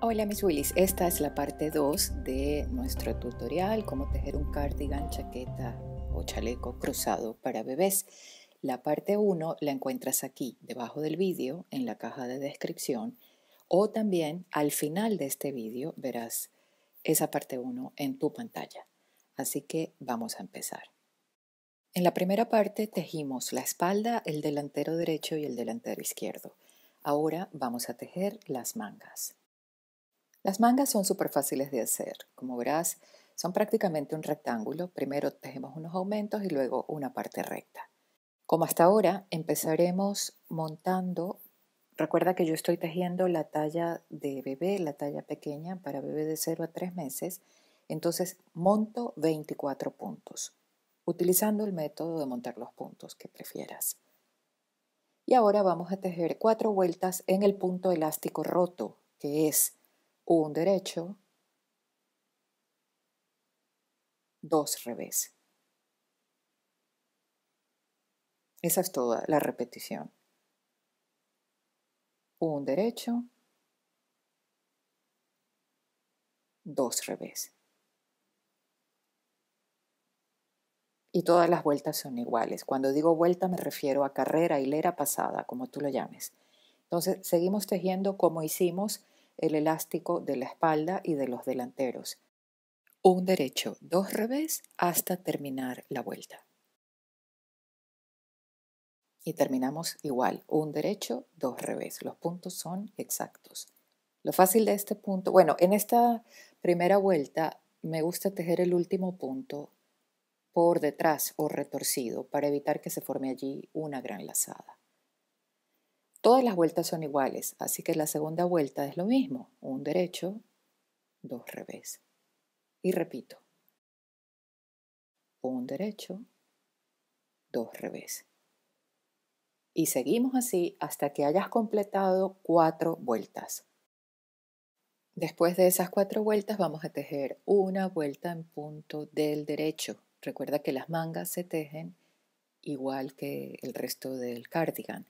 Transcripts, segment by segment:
Hola mis Willis, esta es la parte 2 de nuestro tutorial cómo tejer un cardigan, chaqueta o chaleco cruzado para bebés. La parte 1 la encuentras aquí debajo del vídeo en la caja de descripción o también al final de este vídeo verás esa parte 1 en tu pantalla. Así que vamos a empezar. En la primera parte tejimos la espalda, el delantero derecho y el delantero izquierdo. Ahora vamos a tejer las mangas. Las mangas son súper fáciles de hacer. Como verás, son prácticamente un rectángulo. Primero tejemos unos aumentos y luego una parte recta. Como hasta ahora, empezaremos montando. Recuerda que yo estoy tejiendo la talla de bebé, la talla pequeña para bebé de 0 a 3 meses. Entonces monto 24 puntos, utilizando el método de montar los puntos que prefieras. Y ahora vamos a tejer 4 vueltas en el punto elástico roto, que es un derecho, 2 revés. Esa es toda la repetición. Un derecho, 2 revés. Y todas las vueltas son iguales. Cuando digo vuelta me refiero a carrera, hilera, pasada, como tú lo llames. Entonces seguimos tejiendo como hicimos el elástico de la espalda y de los delanteros. Un derecho, 2 revés hasta terminar la vuelta. Y terminamos igual, un derecho, 2 revés. Los puntos son exactos. Lo fácil de este punto, bueno, en esta primera vuelta me gusta tejer el último punto por detrás o retorcido para evitar que se forme allí una gran lazada. Todas las vueltas son iguales, así que la segunda vuelta es lo mismo, un derecho, 2 revés. Y repito, un derecho, 2 revés. Y seguimos así hasta que hayas completado 4 vueltas. Después de esas 4 vueltas vamos a tejer una vuelta en punto del derecho. Recuerda que las mangas se tejen igual que el resto del cardigan,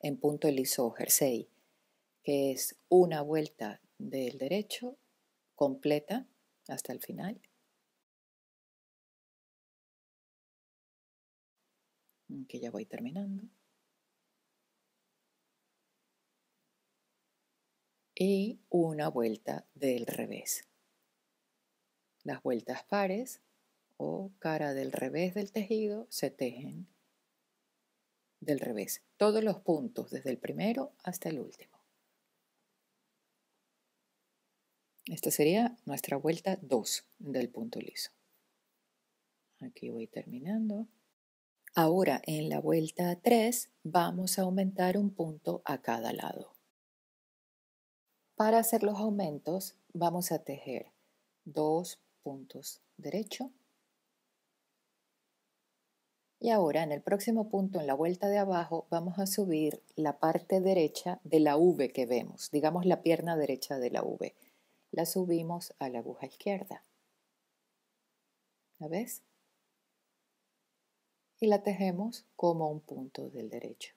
en punto liso o jersey, que es una vuelta del derecho completa hasta el final. Aquí ya voy terminando. Y una vuelta del revés. Las vueltas pares o cara del revés del tejido se tejen del revés. Todos los puntos, desde el primero hasta el último. Esta sería nuestra vuelta 2 del punto liso. Aquí voy terminando. Ahora en la vuelta 3 vamos a aumentar un punto a cada lado. Para hacer los aumentos vamos a tejer 2 puntos derecho. Y ahora en el próximo punto, en la vuelta de abajo, vamos a subir la parte derecha de la V que vemos, digamos la pierna derecha de la V. La subimos a la aguja izquierda. ¿La ves? Y la tejemos como un punto del derecho.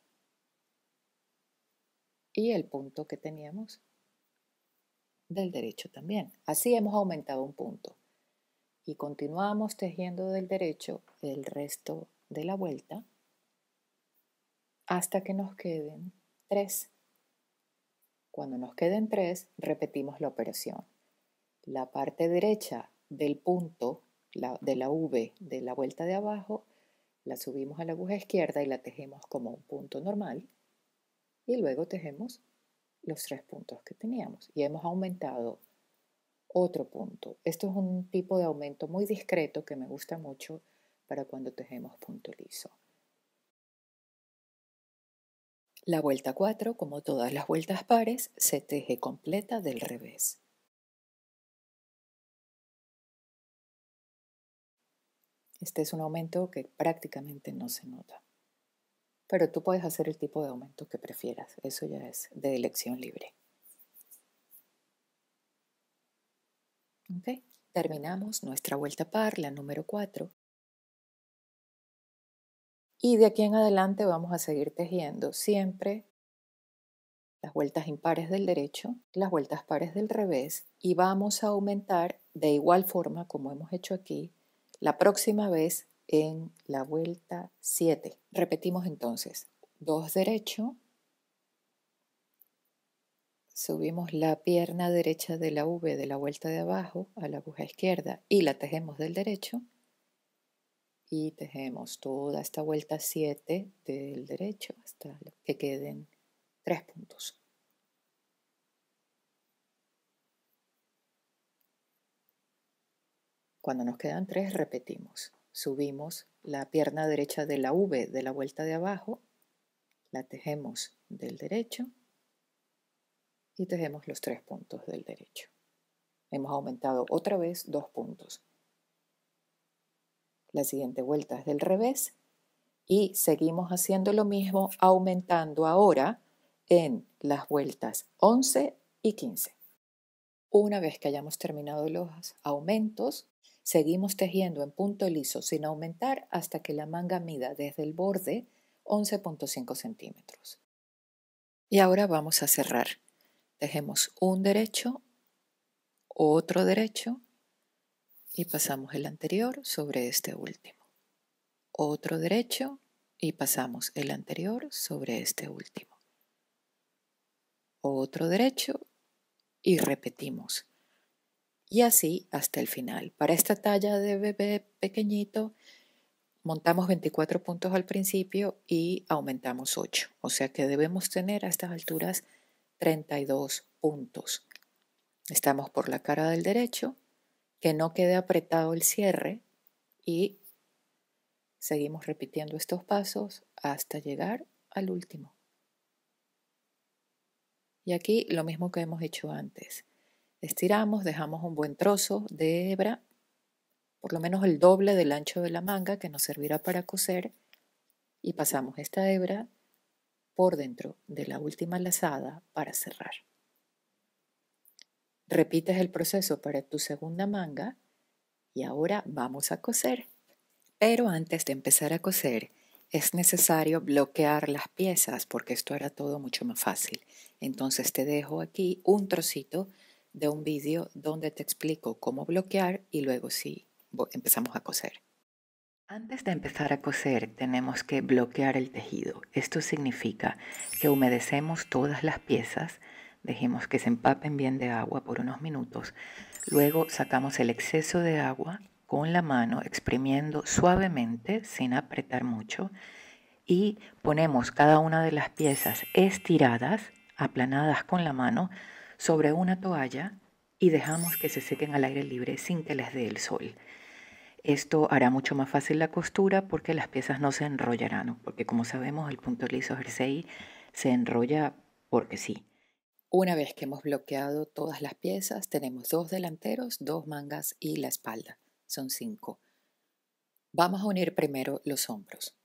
Y el punto que teníamos del derecho también. Así hemos aumentado un punto. Y continuamos tejiendo del derecho el resto de la vuelta hasta que nos queden 3. Cuando nos queden 3, repetimos la operación. La parte derecha del punto de la V de la vuelta de abajo la subimos a la aguja izquierda y la tejemos como un punto normal y luego tejemos los 3 puntos que teníamos y hemos aumentado otro punto. Esto es un tipo de aumento muy discreto que me gusta mucho para cuando tejemos punto liso. La vuelta 4, como todas las vueltas pares, se teje completa del revés. Este es un aumento que prácticamente no se nota. Pero tú puedes hacer el tipo de aumento que prefieras. Eso ya es de elección libre. ¿Ok? Terminamos nuestra vuelta par, la número 4. Y de aquí en adelante vamos a seguir tejiendo siempre las vueltas impares del derecho, las vueltas pares del revés y vamos a aumentar de igual forma como hemos hecho aquí la próxima vez en la vuelta 7. Repetimos entonces, 2 derecho, subimos la pierna derecha de la V de la vuelta de abajo a la aguja izquierda y la tejemos del derecho y tejemos toda esta vuelta 7 del derecho hasta que queden 3 puntos. Cuando nos quedan 3 repetimos. Subimos la pierna derecha de la V de la vuelta de abajo, la tejemos del derecho y tejemos los 3 puntos del derecho. Hemos aumentado otra vez 2 puntos. La siguiente vuelta es del revés y seguimos haciendo lo mismo, aumentando ahora en las vueltas 11 y 15. Una vez que hayamos terminado los aumentos, seguimos tejiendo en punto liso sin aumentar hasta que la manga mida desde el borde 11.5 centímetros. Y ahora vamos a cerrar. Tejemos un derecho, otro derecho y pasamos el anterior sobre este último. Otro derecho y pasamos el anterior sobre este último. Otro derecho y repetimos. Y así hasta el final. Para esta talla de bebé pequeñito, montamos 24 puntos al principio y aumentamos 8. O sea que debemos tener a estas alturas 32 puntos. Estamos por la cara del derecho, que no quede apretado el cierre y seguimos repitiendo estos pasos hasta llegar al último. Y aquí lo mismo que hemos hecho antes. Estiramos, dejamos un buen trozo de hebra, por lo menos el doble del ancho de la manga que nos servirá para coser, y pasamos esta hebra por dentro de la última lazada para cerrar. Repites el proceso para tu segunda manga y ahora vamos a coser. Pero antes de empezar a coser es necesario bloquear las piezas porque esto hará todo mucho más fácil. Entonces te dejo aquí un trocito de un vídeo donde te explico cómo bloquear y luego sí empezamos a coser. Antes de empezar a coser tenemos que bloquear el tejido. Esto significa que humedecemos todas las piezas, dejemos que se empapen bien de agua por unos minutos, luego sacamos el exceso de agua con la mano exprimiendo suavemente sin apretar mucho y ponemos cada una de las piezas estiradas, aplanadas con la mano, sobre una toalla y dejamos que se sequen al aire libre sin que les dé el sol. Esto hará mucho más fácil la costura porque las piezas no se enrollarán, porque como sabemos el punto liso jersey se enrolla porque sí. Una vez que hemos bloqueado todas las piezas, tenemos 2 delanteros, 2 mangas y la espalda. Son 5. Vamos a unir primero los hombros.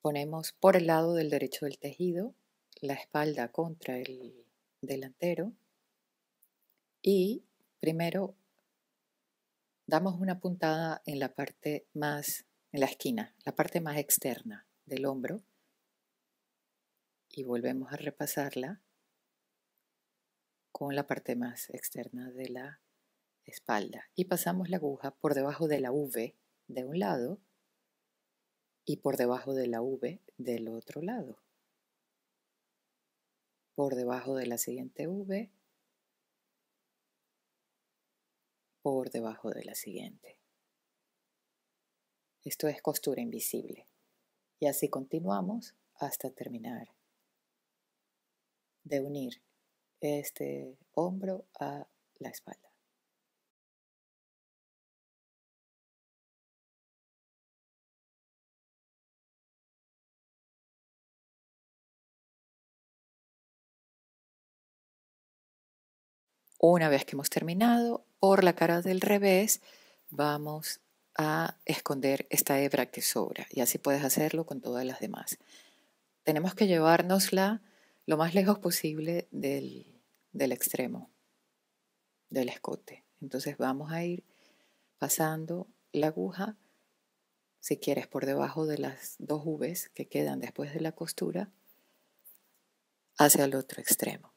Ponemos por el lado del derecho del tejido la espalda contra el delantero y primero damos una puntada en la parte más, en la esquina, la parte más externa del hombro y volvemos a repasarla con la parte más externa de la espalda y pasamos la aguja por debajo de la V de un lado y por debajo de la V del otro lado, por debajo de la siguiente V, por debajo de la siguiente. Esto es costura invisible y así continuamos hasta terminar de unir este hombro a la espalda. Una vez que hemos terminado, por la cara del revés vamos a esconder esta hebra que sobra y así puedes hacerlo con todas las demás. Tenemos que llevárnosla lo más lejos posible del extremo del escote. Entonces vamos a ir pasando la aguja si quieres, por debajo de las dos V's que quedan después de la costura, hacia el otro extremo.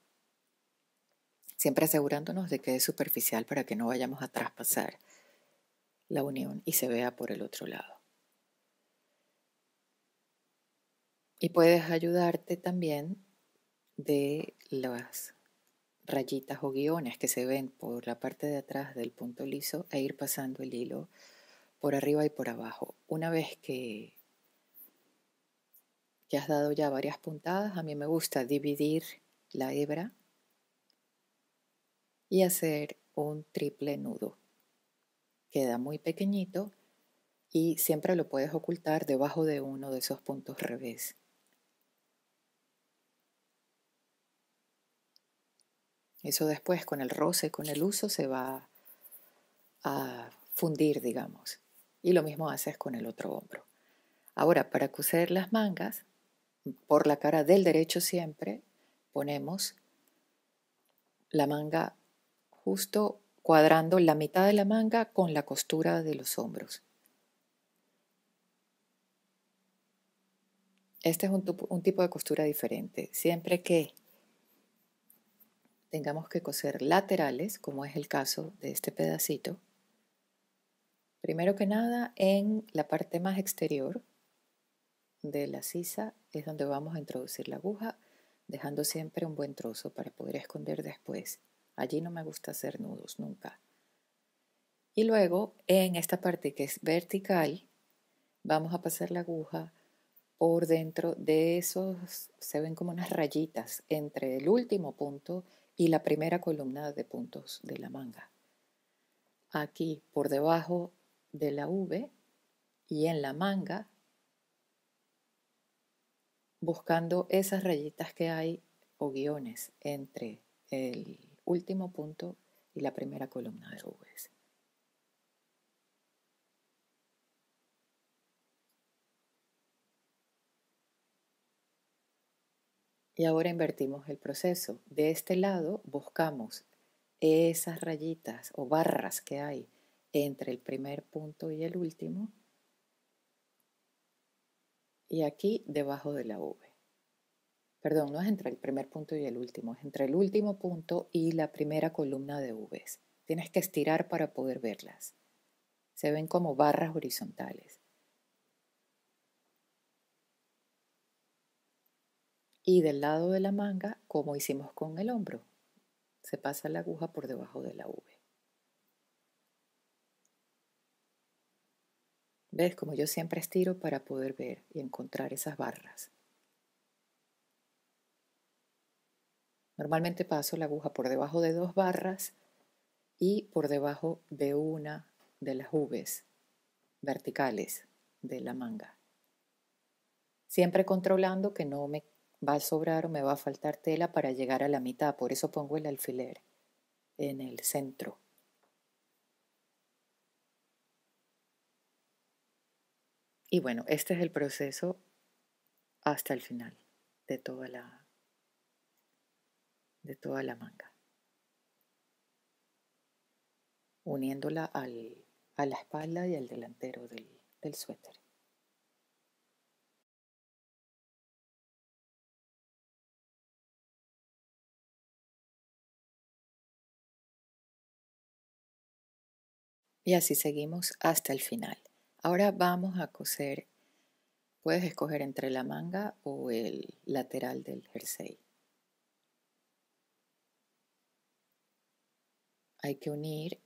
Siempre asegurándonos de que es superficial para que no vayamos a traspasar la unión y se vea por el otro lado. Y puedes ayudarte también de las rayitas o guiones que se ven por la parte de atrás del punto liso e ir pasando el hilo por arriba y por abajo. Una vez que has dado ya varias puntadas, a mí me gusta dividir la hebra y hacer un triple nudo. Queda muy pequeñito y siempre lo puedes ocultar debajo de uno de esos puntos revés. Eso después con el roce, con el uso, se va a fundir, digamos. Y lo mismo haces con el otro hombro. Ahora, para coser las mangas, por la cara del derecho siempre ponemos la manga justo cuadrando la mitad de la manga con la costura de los hombros. Este es un tipo de costura diferente. Siempre que tengamos que coser laterales, como es el caso de este pedacito, primero que nada en la parte más exterior de la sisa es donde vamos a introducir la aguja, dejando siempre un buen trozo para poder esconder después. Allí no me gusta hacer nudos nunca. Y luego en esta parte que es vertical vamos a pasar la aguja por dentro de esos, se ven como unas rayitas entre el último punto y la primera columna de puntos de la manga. Aquí por debajo de la V y en la manga, buscando esas rayitas que hay o guiones entre el último punto y la primera columna de V's. Y ahora invertimos el proceso. De este lado buscamos esas rayitas o barras que hay entre el primer punto y el último. Y aquí debajo de la V. Perdón, no es entre el primer punto y el último, es entre el último punto y la primera columna de V's. Tienes que estirar para poder verlas. Se ven como barras horizontales. Y del lado de la manga, como hicimos con el hombro, se pasa la aguja por debajo de la V. ¿Ves? Como yo siempre estiro para poder ver y encontrar esas barras. Normalmente paso la aguja por debajo de dos barras y por debajo de una de las V's verticales de la manga. Siempre controlando que no me va a sobrar o me va a faltar tela para llegar a la mitad. Por eso pongo el alfiler en el centro. Y bueno, este es el proceso hasta el final de toda la manga, uniéndola a la espalda y al delantero del suéter. Y así seguimos hasta el final. Ahora vamos a coser, puedes escoger entre la manga o el lateral del jersey. Hay que unir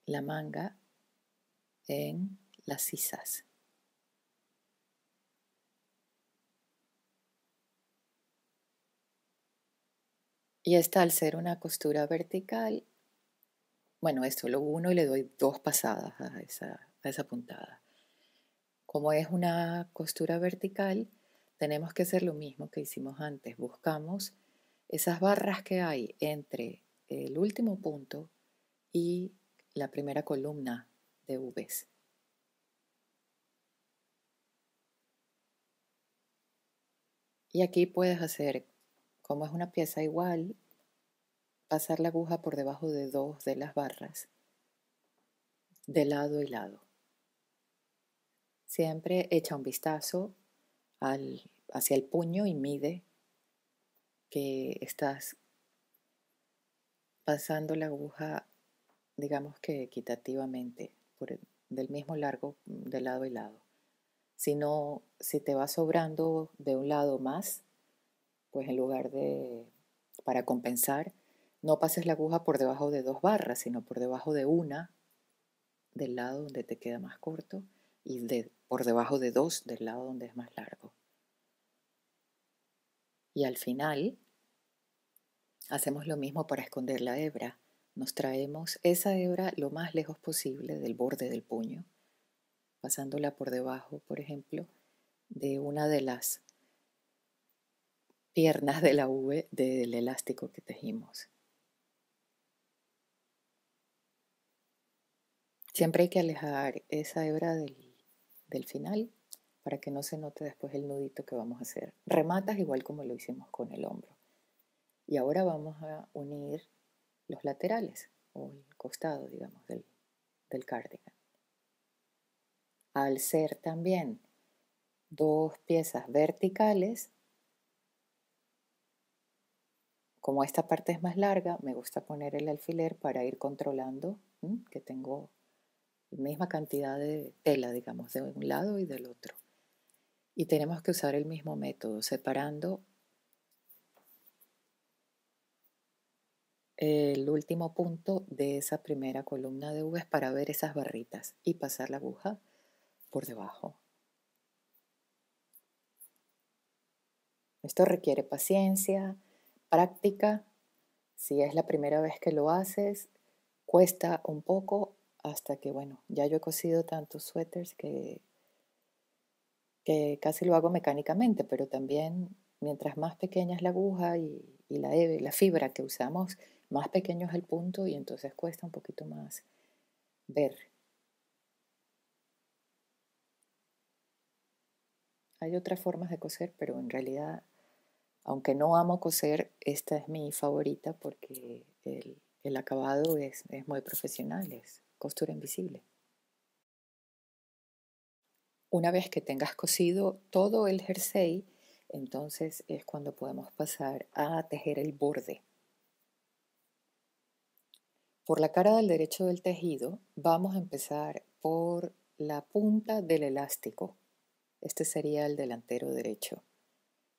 la manga en las sisas. Y esta al ser una costura vertical, bueno, esto lo uno y le doy dos pasadas a esa puntada. Como es una costura vertical, tenemos que hacer lo mismo que hicimos antes. Buscamos esas barras que hay entre el último punto y la primera columna de V's. Y aquí puedes hacer, como es una pieza igual, pasar la aguja por debajo de dos de las barras, de lado y lado. Siempre echa un vistazo hacia el puño y mide que estás pasando la aguja, digamos que equitativamente, del mismo largo de lado y lado. Si no, si te va sobrando de un lado más, pues en lugar de, para compensar, no pases la aguja por debajo de 2 barras, sino por debajo de una del lado donde te queda más corto y por debajo de 2 del lado donde es más largo. Y al final hacemos lo mismo para esconder la hebra. Nos traemos esa hebra lo más lejos posible del borde del puño, pasándola por debajo, por ejemplo, de una de las piernas de la V del elástico que tejimos. Siempre hay que alejar esa hebra del final para que no se note después el nudito que vamos a hacer. Rematas igual como lo hicimos con el hombro. Y ahora vamos a unir los laterales o el costado, digamos, del cardigan. Al ser también 2 piezas verticales, como esta parte es más larga, me gusta poner el alfiler para ir controlando que tengo la misma cantidad de tela, digamos, de un lado y del otro. Y tenemos que usar el mismo método, separando el último punto de esa primera columna de V's para ver esas barritas y pasar la aguja por debajo. Esto requiere paciencia, práctica. Si es la primera vez que lo haces, cuesta un poco hasta que, bueno, ya yo he cosido tantos suéteres que casi lo hago mecánicamente, pero también mientras más pequeña es la aguja y la fibra que usamos, más pequeño es el punto y entonces cuesta un poquito más ver. Hay otras formas de coser, pero en realidad, aunque no amo coser, esta es mi favorita porque el acabado es muy profesional, es costura invisible. Una vez que tengas cosido todo el jersey, entonces es cuando podemos pasar a tejer el borde. Por la cara del derecho del tejido vamos a empezar por la punta del elástico. Este sería el delantero derecho.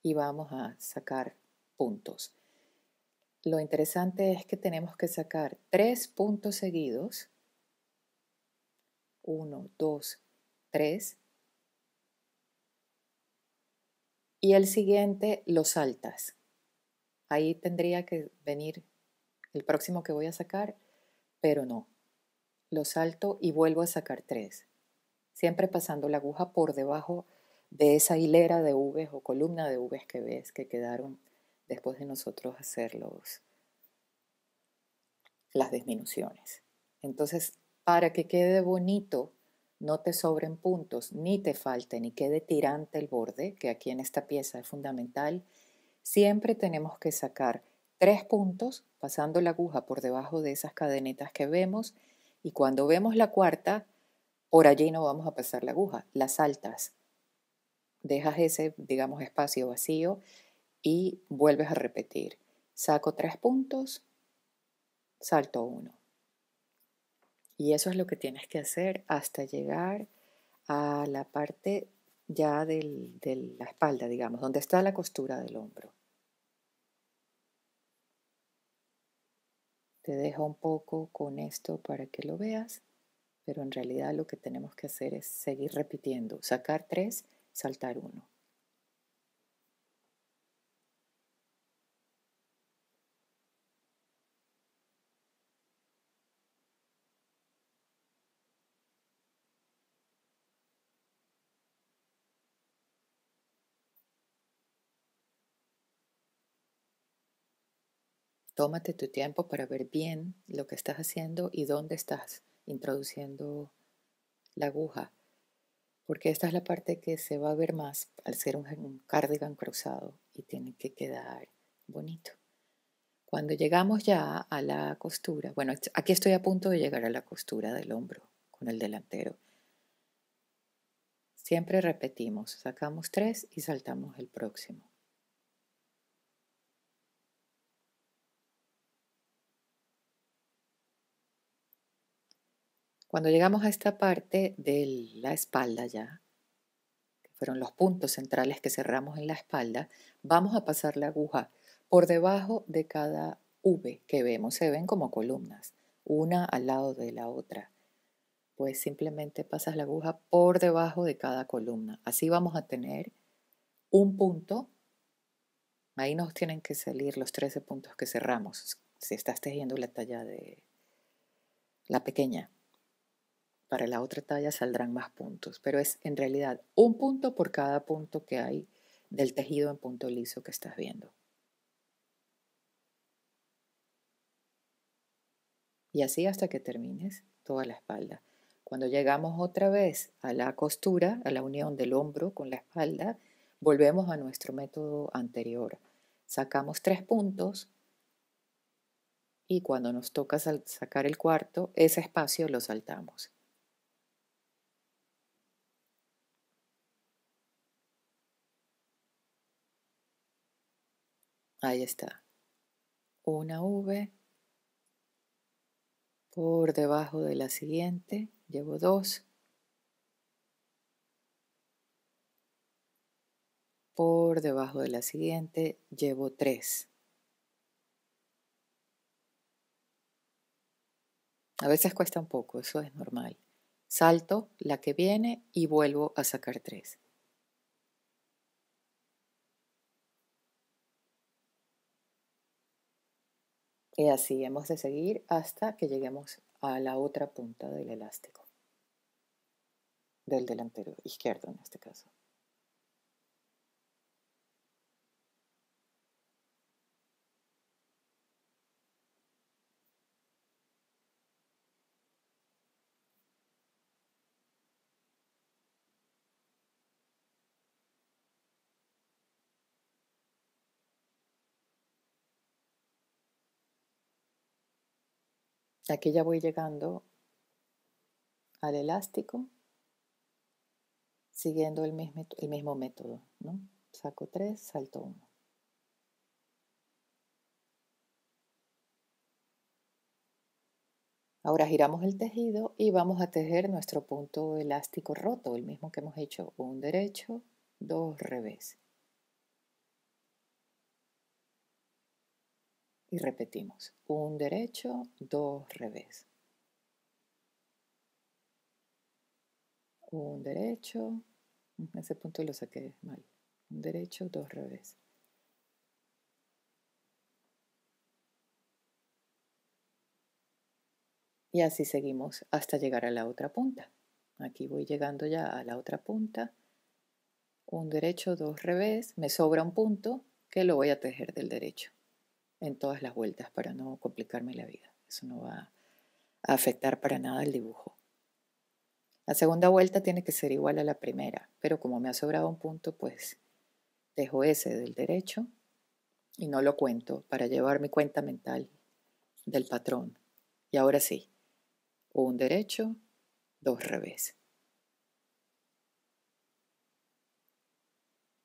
Y vamos a sacar puntos. Lo interesante es que tenemos que sacar 3 puntos seguidos. 1, 2, 3. Y el siguiente lo saltas. Ahí tendría que venir el próximo que voy a sacar, pero no. Lo salto y vuelvo a sacar 3. Siempre pasando la aguja por debajo de esa hilera de V's o columna de V's que ves que quedaron después de nosotros hacer las disminuciones. Entonces, para que quede bonito, no te sobren puntos, ni te falte, ni quede tirante el borde, que aquí en esta pieza es fundamental, siempre tenemos que sacar 3 puntos pasando la aguja por debajo de esas cadenetas que vemos y cuando vemos la cuarta, por allí no vamos a pasar la aguja, la saltas, dejas ese, digamos, espacio vacío y vuelves a repetir. Saco 3 puntos, salto 1. Y eso es lo que tienes que hacer hasta llegar a la parte ya de la espalda, digamos, donde está la costura del hombro. Te dejo un poco con esto para que lo veas, pero en realidad lo que tenemos que hacer es seguir repitiendo, sacar 3, saltar 1. Tómate tu tiempo para ver bien lo que estás haciendo y dónde estás introduciendo la aguja, porque esta es la parte que se va a ver más al ser un cardigan cruzado y tiene que quedar bonito. Cuando llegamos ya a la costura, bueno, aquí estoy a punto de llegar a la costura del hombro con el delantero. Siempre repetimos, sacamos 3 y saltamos el próximo. Cuando llegamos a esta parte de la espalda ya, que fueron los puntos centrales que cerramos en la espalda, vamos a pasar la aguja por debajo de cada V que vemos. Se ven como columnas, una al lado de la otra. Pues simplemente pasas la aguja por debajo de cada columna. Así vamos a tener un punto. Ahí nos tienen que salir los 13 puntos que cerramos. Si estás tejiendo la talla de la pequeña. Para la otra talla saldrán más puntos, pero es en realidad un punto por cada punto que hay del tejido en punto liso que estás viendo. Y así hasta que termines toda la espalda. Cuando llegamos otra vez a la costura, a la unión del hombro con la espalda, volvemos a nuestro método anterior. Sacamos 3 puntos y cuando nos toca sacar el cuarto, ese espacio lo saltamos. Ahí está. Una V por debajo de la siguiente, llevo 2. Por debajo de la siguiente, llevo 3. A veces cuesta un poco, eso es normal. Salto la que viene y vuelvo a sacar 3. Y así hemos de seguir hasta que lleguemos a la otra punta del elástico, del delantero izquierdo en este caso. Aquí ya voy llegando al elástico, siguiendo el mismo método, ¿no? Saco 3, salto 1. Ahora giramos el tejido y vamos a tejer nuestro punto elástico roto, el mismo que hemos hecho, un derecho, 2 revés. Y repetimos, un derecho, 2 revés. Un derecho, ese punto lo saqué mal, un derecho, 2 revés. Y así seguimos hasta llegar a la otra punta. Aquí voy llegando ya a la otra punta, un derecho, 2 revés, me sobra un punto que lo voy a tejer del derecho en todas las vueltas para no complicarme la vida. Eso no va a afectar para nada el dibujo. La segunda vuelta tiene que ser igual a la primera, pero como me ha sobrado un punto, pues dejo ese del derecho y no lo cuento para llevar mi cuenta mental del patrón. Y ahora sí, un derecho, 2 revés.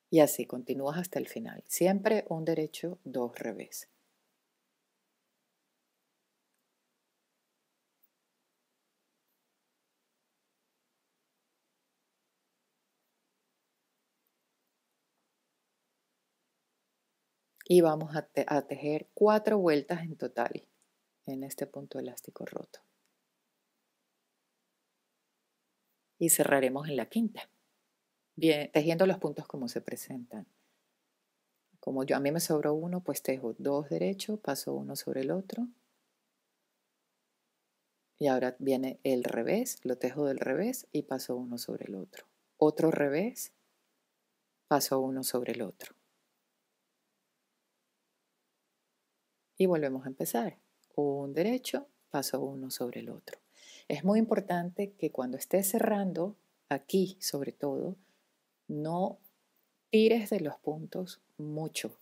Y así continúas hasta el final. Siempre un derecho, 2 revés. Y vamos a tejer 4 vueltas en total en este punto elástico roto. Y cerraremos en la quinta, bien, tejiendo los puntos como se presentan. Como a mí me sobró uno, pues tejo 2 derechos, paso uno sobre el otro. Y ahora viene el revés, lo tejo del revés y paso uno sobre el otro. Otro revés, paso uno sobre el otro. Y volvemos a empezar. Un derecho, paso uno sobre el otro. Es muy importante que cuando estés cerrando, aquí sobre todo, no tires de los puntos mucho.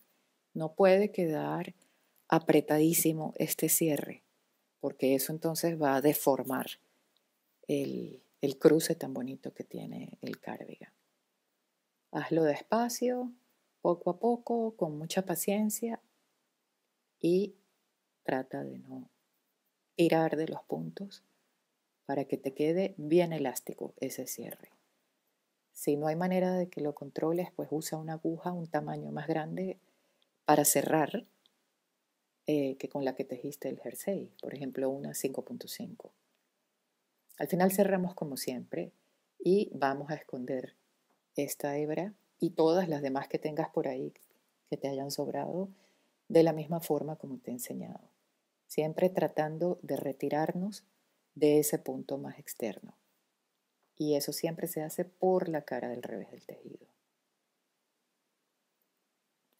No puede quedar apretadísimo este cierre, porque eso entonces va a deformar el el cruce tan bonito que tiene el cardigan. Hazlo despacio, poco a poco, con mucha paciencia y trata de no tirar de los puntos para que te quede bien elástico ese cierre. Si no hay manera de que lo controles, pues usa una aguja un tamaño más grande para cerrar que con la que tejiste el jersey, por ejemplo una 5.5. Al final cerramos como siempre y vamos a esconder esta hebra y todas las demás que tengas por ahí que te hayan sobrado de la misma forma como te he enseñado, siempre tratando de retirarnos de ese punto más externo. Y eso siempre se hace por la cara del revés del tejido.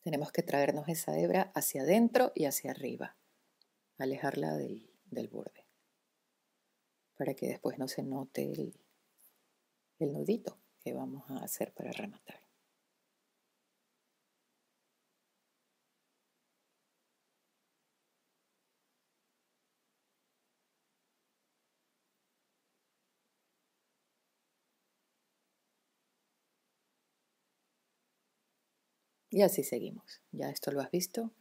Tenemos que traernos esa hebra hacia adentro y hacia arriba, alejarla del borde, para que después no se note el nudito que vamos a hacer para rematar. Y así seguimos. Ya esto lo has visto.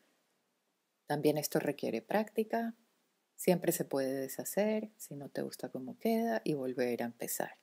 También esto requiere práctica. Siempre se puede deshacer si no te gusta cómo queda y volver a empezar.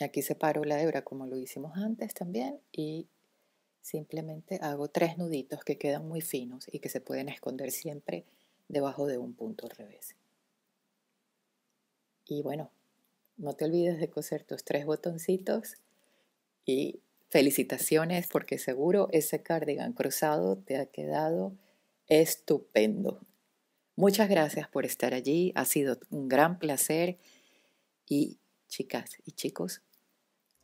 Aquí separo la hebra como lo hicimos antes también y simplemente hago 3 nuditos que quedan muy finos y que se pueden esconder siempre debajo de un punto al revés. Y bueno, no te olvides de coser tus 3 botoncitos y felicitaciones porque seguro ese cardigan cruzado te ha quedado estupendo. Muchas gracias por estar allí, ha sido un gran placer y chicas y chicos,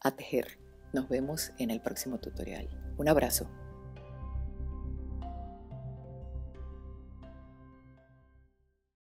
a tejer. Nos vemos en el próximo tutorial. Un abrazo.